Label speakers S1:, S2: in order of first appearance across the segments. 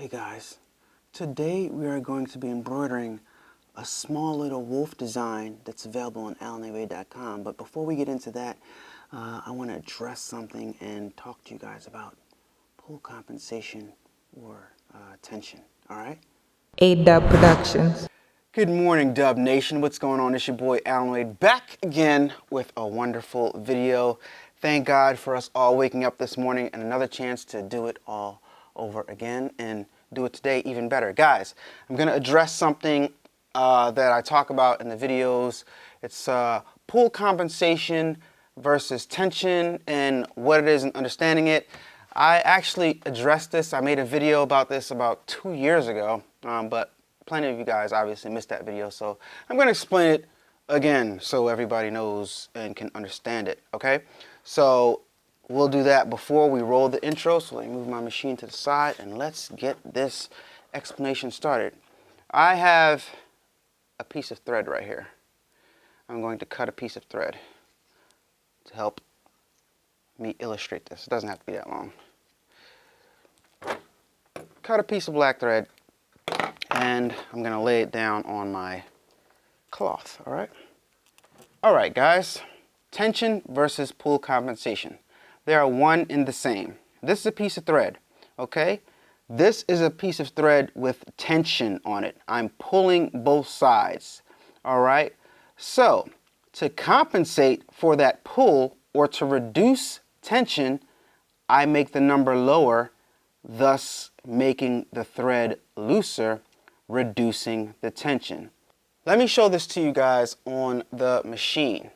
S1: Hey guys, today we are going to be embroidering a small little wolf design that's available on allan.com. But before we get into that, I want to address something and talk to you guys about pull compensation or tension, alright?
S2: A-Dubb Productions.
S1: Good morning, Dubb Nation. What's going on? It's your boy Allan back again with a wonderful video. Thank God for us all waking up this morning and another chance to do it all over again and do it today even better. Guys, I'm going to address something that I talk about in the videos. It's pull compensation versus tension and what it is and understanding it. I actually addressed this. I made a video about this about 2 years ago, but plenty of you guys obviously missed that video, so I'm going to explain it again so everybody knows and can understand it, okay? So we'll do that before we roll the intro, so let me move my machine to the side and let's get this explanation started. I have a piece of thread right here. I'm going to cut a piece of thread to help me illustrate this. It doesn't have to be that long. Cut a piece of black thread and I'm going to lay it down on my cloth, all right? All right, guys, tension versus pull compensation. They are one and the same. This is a piece of thread, okay? This is a piece of thread with tension on it. I'm pulling both sides, all right? So, to compensate for that pull or to reduce tension, I make the number lower, thus making the thread looser, reducing the tension. Let me show this to you guys on the machine.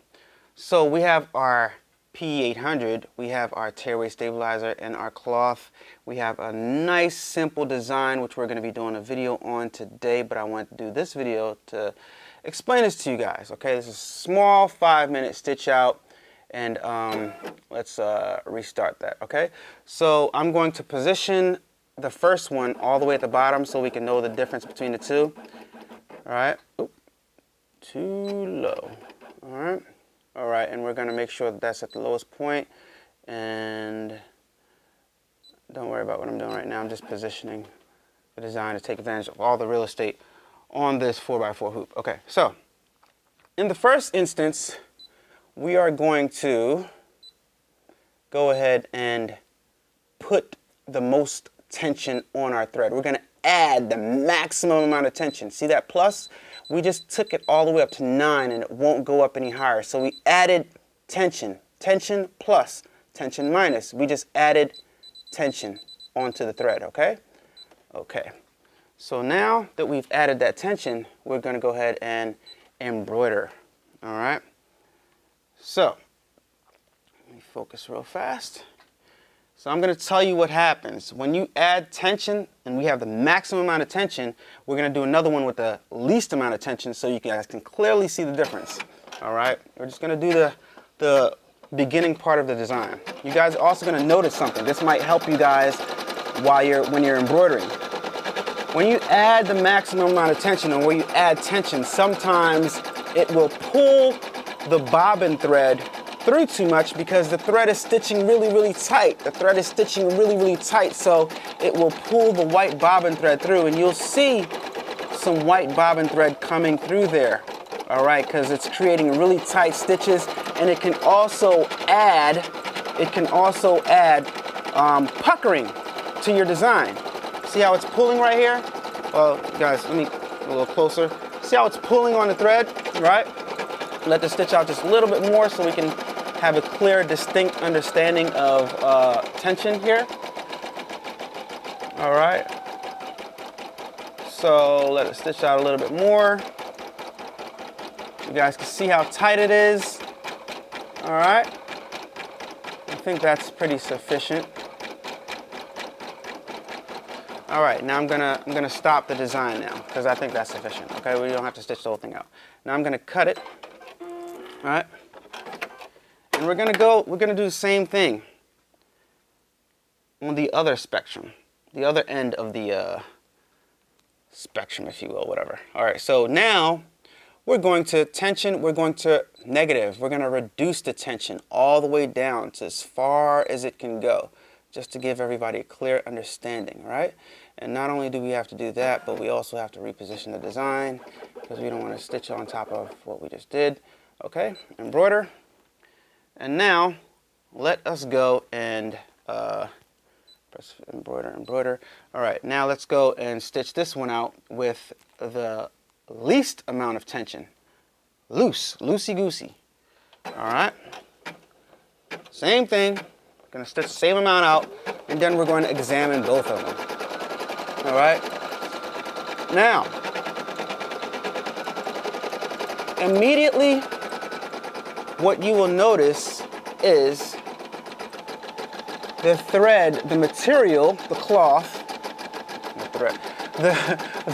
S1: So we have our PE800, we have our tearaway stabilizer and our cloth. We have a nice simple design which we're going to be doing a video on today, but I want to do this video to explain this to you guys, okay? This is a small 5-minute stitch out, and let's restart that, okay? So I'm going to position the first one all the way at the bottom so we can know the difference between the two. All right, oop, too low, all right. All right, and we're going to make sure that that's at the lowest point, and don't worry about what I'm doing right now. I'm just positioning the design to take advantage of all the real estate on this 4x4 hoop. Okay, so in the first instance, we are going to go ahead and put the most tension on our thread. We're going to add the maximum amount of tension. See that plus? We just took it all the way up to 9 and it won't go up any higher. So we added tension. Tension plus, tension minus. We just added tension onto the thread, okay? Okay. So now that we've added that tension, we're going to go ahead and embroider. All right? So, let me focus real fast. So I'm going to tell you what happens. When you add tension and we have the maximum amount of tension, we're going to do another one with the least amount of tension so you guys can clearly see the difference. All right? We're just going to do the beginning part of the design. You guys are also going to notice something. This might help you guys when you're embroidering. When you add the maximum amount of tension or when you add tension, sometimes it will pull the bobbin thread through too much because the thread is stitching really tight. The thread is stitching really tight, so it will pull the white bobbin thread through, and you'll see some white bobbin thread coming through there, all right, because it's creating really tight stitches, and it can also add puckering to your design. See how it's pulling right here? Well, guys, let me a little closer. See how it's pulling on the thread, right? Let the stitch out just a little bit more so we can have a clear, distinct understanding of tension here. All right. So let it stitch out a little bit more. You guys can see how tight it is. All right. I think that's pretty sufficient. All right, now I'm gonna stop the design now because I think that's sufficient. Okay, we don't have to stitch the whole thing out. Now I'm gonna cut it. All right. And we're gonna do the same thing on the other spectrum, the other end of the spectrum, if you will, whatever. All right, so now we're going to tension, we're going to negative. We're gonna reduce the tension all the way down to as far as it can go. just to give everybody a clear understanding, right? And not only do we have to do that, but we also have to reposition the design because we don't want to stitch on top of what we just did. Okay, embroider. And now, let us go and press embroider. All right, now let's go and stitch this one out with the least amount of tension. Loosey-goosey. All right. Same thing. Gonna stitch the same amount out, and then we're going to examine both of them. All right. Now, immediately, what you will notice is the thread, the material, the cloth,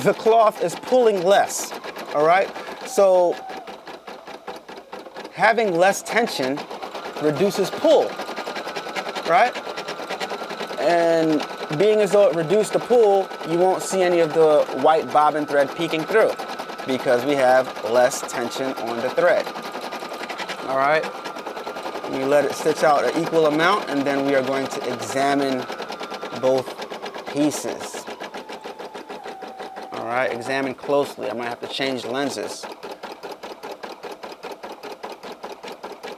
S1: the cloth is pulling less. All right. So having less tension reduces pull, right? And being as though it reduced the pull, you won't see any of the white bobbin thread peeking through because we have less tension on the thread. All right? You let it stitch out an equal amount, and then we are going to examine both pieces. All right, examine closely. I might have to change lenses.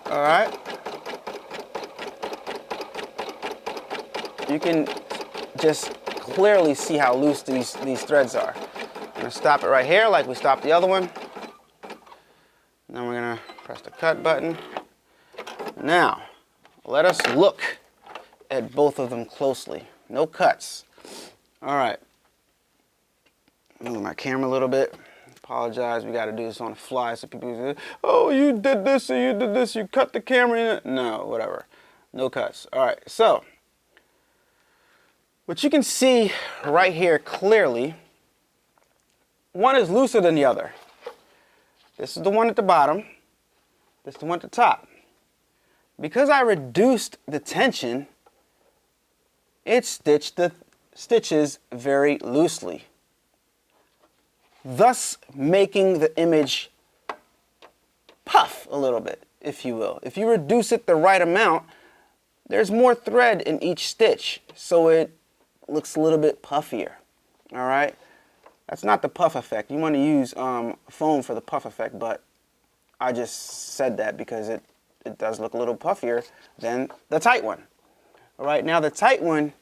S1: All right? You can just clearly see how loose these threads are. I'm going to stop it right here like we stopped the other one. Then we're going to press the cut button. Now, let us look at both of them closely. No cuts. All right. Move my camera a little bit. Apologize, we got to do this on the fly so people say, oh, you did this or you did this, you cut the camera in. No, whatever. No cuts. All right, so what you can see right here clearly, one is looser than the other. This is the one at the bottom. This is the one at the top. Because I reduced the tension, it stitched the stitches very loosely, thus making the image puff a little bit, if you will. If you reduce it the right amount, there's more thread in each stitch, so it looks a little bit puffier. All right? That's not the puff effect. You want to use foam for the puff effect, but I just said that because it does look a little puffier than the tight one. All right, now the tight one,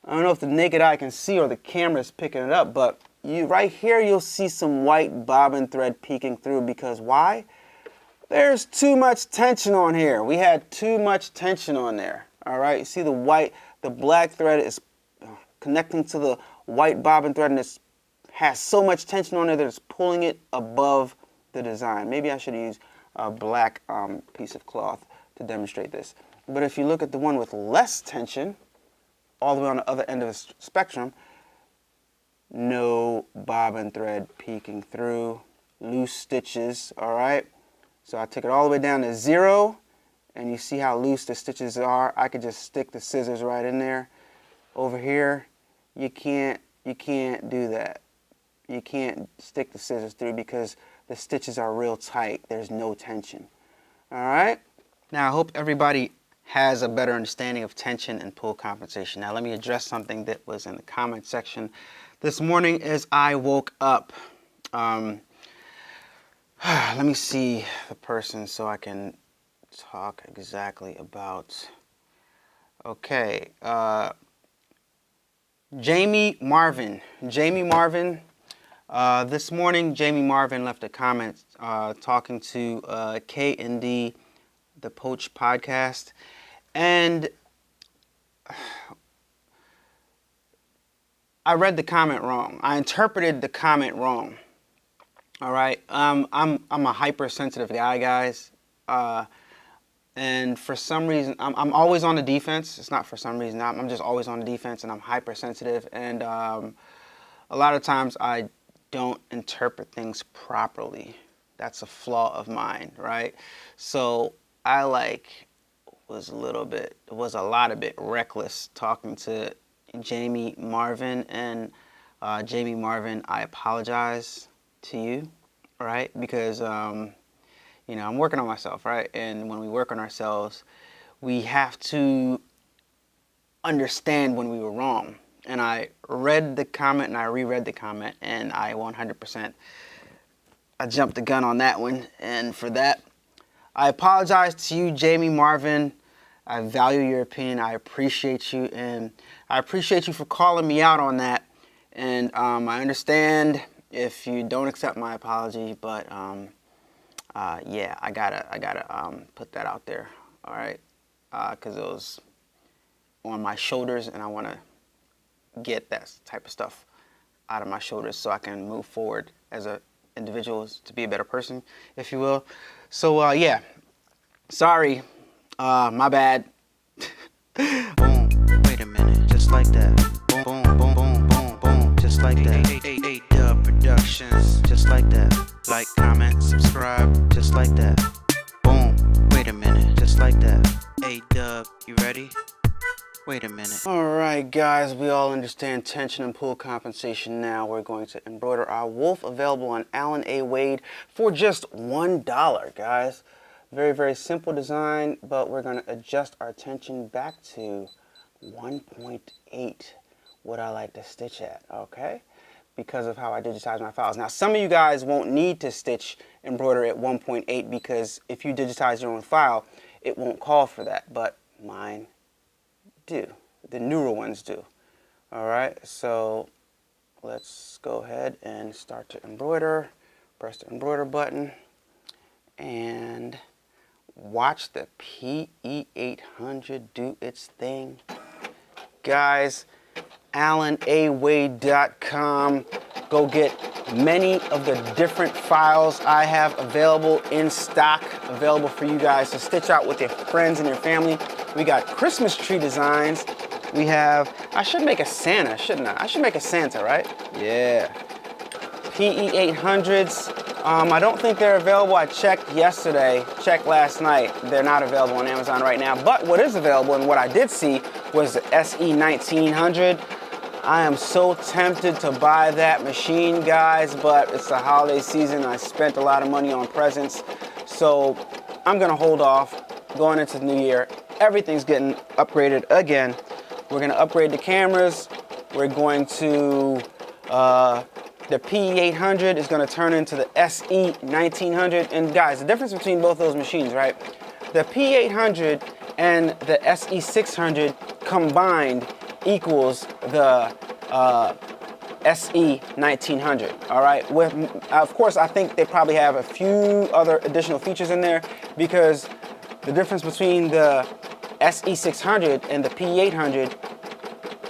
S1: I don't know if the naked eye can see or the camera is picking it up, but right here you'll see some white bobbin thread peeking through because why? There's too much tension on here. We had too much tension on there. All right, you see the black thread is connecting to the white bobbin thread, and it has so much tension on there that it's pulling it above the design. Maybe I should use a black piece of cloth to demonstrate this. But if you look at the one with less tension, all the way on the other end of the spectrum, no bobbin thread peeking through, loose stitches, all right? So I took it all the way down to 0, and you see how loose the stitches are. I could just stick the scissors right in there. Over here, you can't do that. You can't stick the scissors through because the stitches are real tight. There's no tension. All right? Now, I hope everybody has a better understanding of tension and pull compensation. Now, let me address something that was in the comment section this morning as I woke up. Let me see the person so I can talk exactly about. Okay. Jamie Marvin. This morning, Jamie Marvin left a comment talking to K&D, the Poach podcast, and I read the comment wrong. I interpreted the comment wrong. All right, I'm a hypersensitive guy, guys, and for some reason, I'm always on the defense. It's not for some reason. I'm just always on the defense, and I'm hypersensitive, and a lot of times I don't interpret things properly. That's a flaw of mine, right? So I was a lot of bit reckless talking to Jamie Marvin, and Jamie Marvin, I apologize to you, right? Because you know, I'm working on myself, right? And when we work on ourselves, we have to understand when we were wrong. And I read the comment and I reread the comment, and I 100%, I jumped the gun on that one. And for that, I apologize to you, Jamie Marvin. I value your opinion. I appreciate you, and I appreciate you for calling me out on that. And I understand if you don't accept my apology, but yeah, I gotta put that out there. All right, because it was on my shoulders, and I want to get that type of stuff out of my shoulders so I can move forward as a individual to be a better person, if you will. So yeah, sorry, my bad. Boom, wait a minute, just like that. Boom, boom, boom, boom, boom, boom, just like that. A-Dubb Productions, just like that. Like, comment, subscribe, just like that. Boom, wait a minute, just like that. A-Dubb, you ready? Wait a minute. Alright guys, we all understand tension and pull compensation now. We're going to embroider our wolf, available on Allan A. Wade for just $1, guys. Very, very simple design, but we're going to adjust our tension back to 1.8, what I like to stitch at, okay? Because of how I digitize my files. Now, some of you guys won't need to stitch embroider at 1.8 because if you digitize your own file, it won't call for that, but mine do. The newer ones do. All right, so let's go ahead and start to embroider. Press the embroider button and watch the PE800 do its thing. Guys, AllanAWade.com. Go get many of the different files I have available in stock, available for you guys to stitch out with your friends and your family. We got Christmas tree designs. We have, I should make a Santa, shouldn't I? I should make a Santa, right? Yeah. PE800s. I don't think they're available. I checked yesterday, checked last night. They're not available on Amazon right now. But what is available and what I did see was the SE1900. I am so tempted to buy that machine, guys, but it's the holiday season. I spent a lot of money on presents. So I'm going to hold off going into the new year. Everything's getting upgraded again. We're going to upgrade the cameras. We're going to, the PE800 is going to turn into the SE1900. And guys, the difference between both those machines, right? The PE800 and the SE600 combined equals the SE1900, all right? With, of course, I think they probably have a few other additional features in there because the difference between the SE600 and the PE800,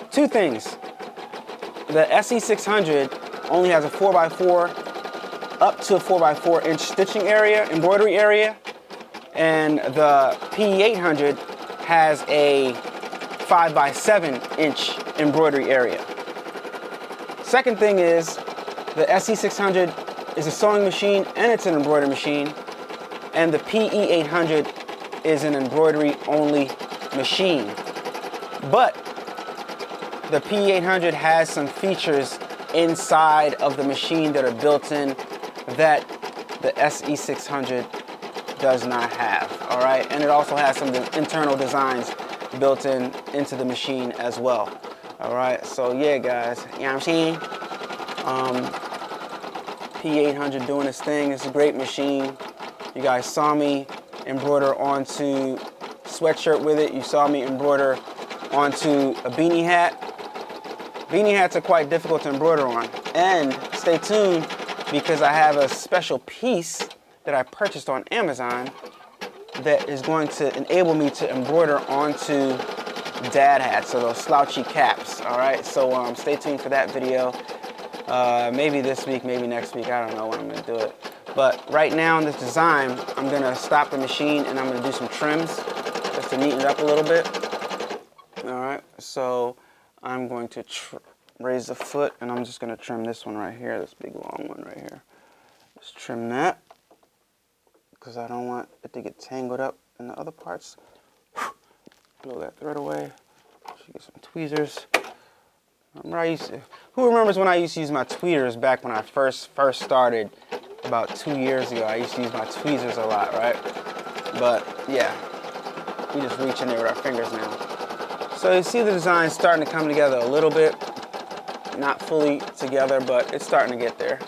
S1: two things. The SE600 only has a 4x4, up to a 4x4 inch stitching area, embroidery area, and the PE800 has a 5x7 inch embroidery area. Second thing is the SE600 is a sewing machine and it's an embroidery machine, and the PE800 is an embroidery only machine. But the PE800 has some features inside of the machine that are built in that the SE600 does not have, all right? And it also has some internal designs built into the machine as well. All right, so yeah, guys, you know what I'm saying? PE800 doing its thing. It's a great machine. You guys saw me embroider onto sweatshirt with it. You saw me embroider onto a beanie hat. Beanie hats are quite difficult to embroider on. And stay tuned because I have a special piece that I purchased on Amazon that is going to enable me to embroider onto dad hats, so those slouchy caps, all right? So stay tuned for that video. Maybe this week, maybe next week, I don't know when I'm gonna do it. But right now in this design, I'm gonna stop the machine and I'm gonna do some trims just to neaten it up a little bit. All right, so I'm going to raise the foot and I'm just gonna trim this one right here, this big long one right here. Just trim that, because I don't want it to get tangled up in the other parts. Blow that thread away. Should get some tweezers. Who remembers when I used to use my tweezers back when I first started about 2 years ago? I used to use my tweezers a lot, right? But yeah, we just reach in there with our fingers now. So you see the design starting to come together a little bit. Not fully together, but it's starting to get there.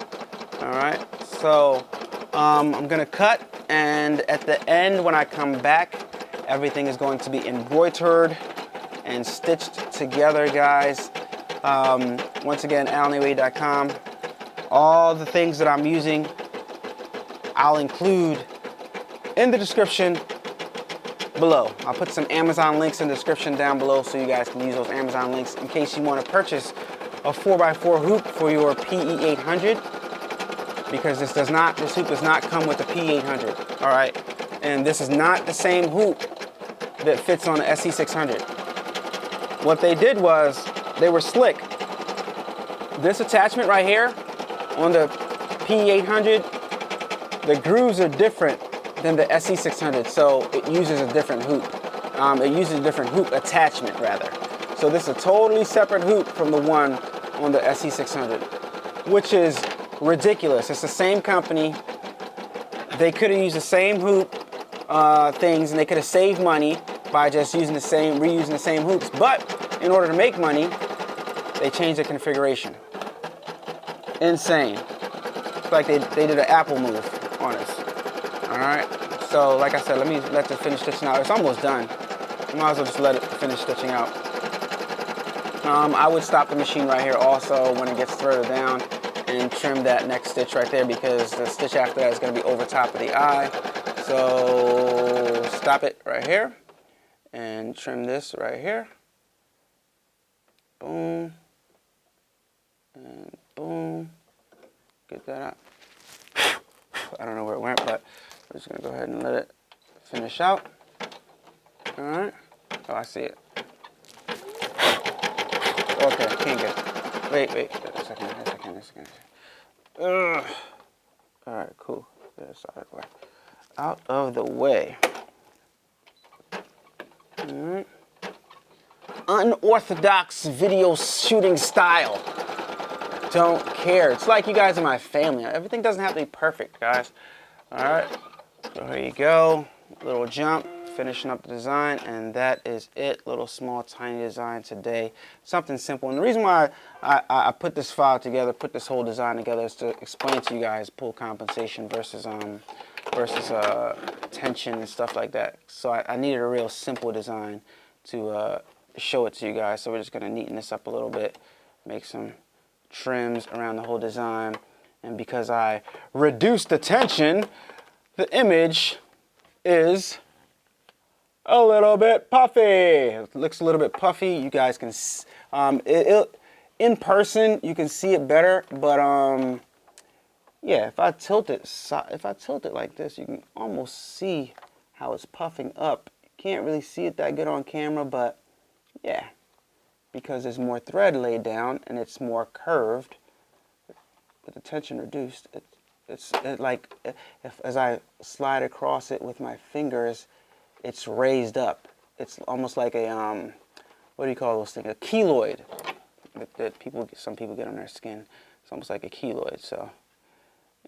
S1: All right, so I'm gonna cut, and at the end when I come back, everything is going to be embroidered and stitched together, guys. Once again, allanway.com. All the things that I'm using, I'll include in the description below. I'll put some Amazon links in the description down below so you guys can use those Amazon links in case you want to purchase a 4x4 hoop for your PE800, because this hoop does not come with the PE800, all right? And this is not the same hoop that fits on the SE600. What they did was they were slick. This attachment right here on the PE800, the grooves are different than the SE600, so it uses a different hoop. It uses a different hoop attachment, rather. So this is a totally separate hoop from the one on the SE600, which is ridiculous. It's the same company. They could have used the same hoop things, and they could have saved money by just reusing the same hoops. But in order to make money, they changed the configuration. Insane. It's like they did an Apple move on us. All right. So like I said, let this finish stitching out. It's almost done. You might as well just let it finish stitching out. I would stop the machine right here also when it gets threaded down and trim that next stitch right there, because the stitch after that is going to be over top of the eye. So stop it right here and trim this right here. Boom. And boom. Get that out. I don't know where it went, but we're just going to go ahead and let it finish out. All right. Oh, I see it. Okay, can't get it. Wait a second. Ugh. All right, cool. That's out of the way. All right. Unorthodox video shooting style. Don't care. It's like you guys are my family. Everything doesn't have to be perfect, guys. All right. So here you go. Little jump. Finishing up the design, and that is it. Little small tiny design today, something simple. And the reason why I put this file together, put this whole design together, is to explain to you guys pull compensation versus tension and stuff like that. So I needed a real simple design to show it to you guys. So we're just going to neaten this up a little bit, make some trims around the whole design, and because I reduced the tension, the image is a little bit puffy. It looks a little bit puffy. You guys can, in person you can see it better, but yeah, if I tilt it like this, you can almost see how it's puffing up. You can't really see it that good on camera, but yeah, because there's more thread laid down and it's more curved, with the tension reduced. It's like as I slide across it with my fingers, it's raised up. It's almost like a what do you call those things? A keloid that some people get on their skin. It's almost like a keloid. So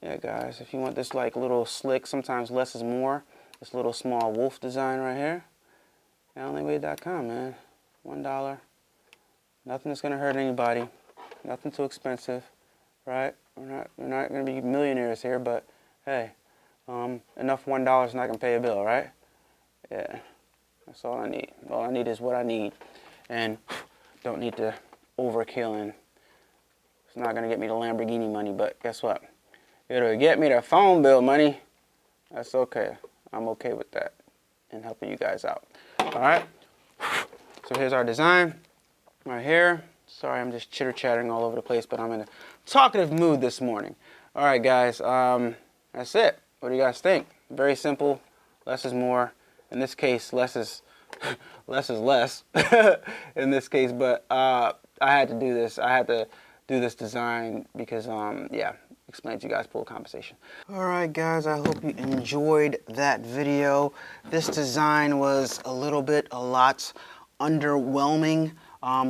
S1: yeah, guys, if you want this like little slick, sometimes less is more. This little small wolf design right here, allanway.com, man. $1. Nothing that's gonna hurt anybody. Nothing too expensive, right? We're not gonna be millionaires here, but hey, enough $1 is not gonna pay a bill, right? Yeah, that's all I need. All I need is what I need, and don't need to overkill. And it's not gonna get me the Lamborghini money, but guess what? It'll get me the phone bill money. That's okay. I'm okay with that, and helping you guys out. All right. So here's our design right here. Sorry, I'm just chitter-chattering all over the place, but I'm in a talkative mood this morning. All right, guys. That's it. What do you guys think? Very simple. Less is more. In this case, less is less in this case, but I had to do this. I had to do this design because, yeah, explain to you guys pull compensation. All right, guys, I hope you enjoyed that video. This design was a lot underwhelming,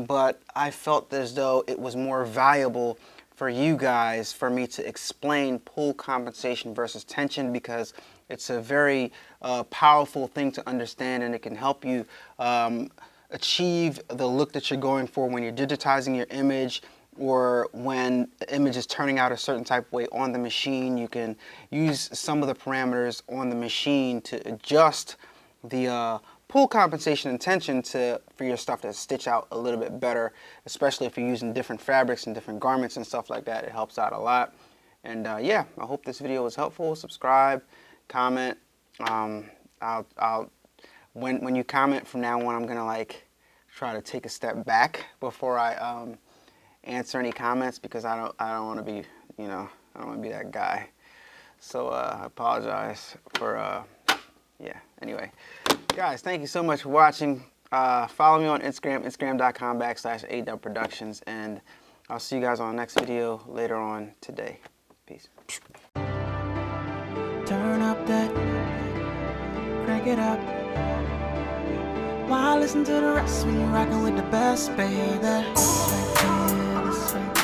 S1: but I felt as though it was more valuable for you guys, for me to explain pull compensation versus tension, because it's a very powerful thing to understand, and it can help you achieve the look that you're going for when you're digitizing your image, or when the image is turning out a certain type of way on the machine. You can use some of the parameters on the machine to adjust the pull compensation and tension for your stuff to stitch out a little bit better, especially if you're using different fabrics and different garments and stuff like that. It helps out a lot. And yeah, I hope this video was helpful. Subscribe, comment. When you comment from now on, I'm gonna like try to take a step back before I answer any comments, because I don't want to be, you know, I don't want to be that guy. So I apologize for yeah. Anyway, guys, thank you so much for watching. Follow me on Instagram, instagram.com/adubbproductions, and I'll see you guys on the next video later on today. Peace.
S3: Turn up that, crank it up. Why listen to the rest when you're rocking with the best, baby? This right here, this right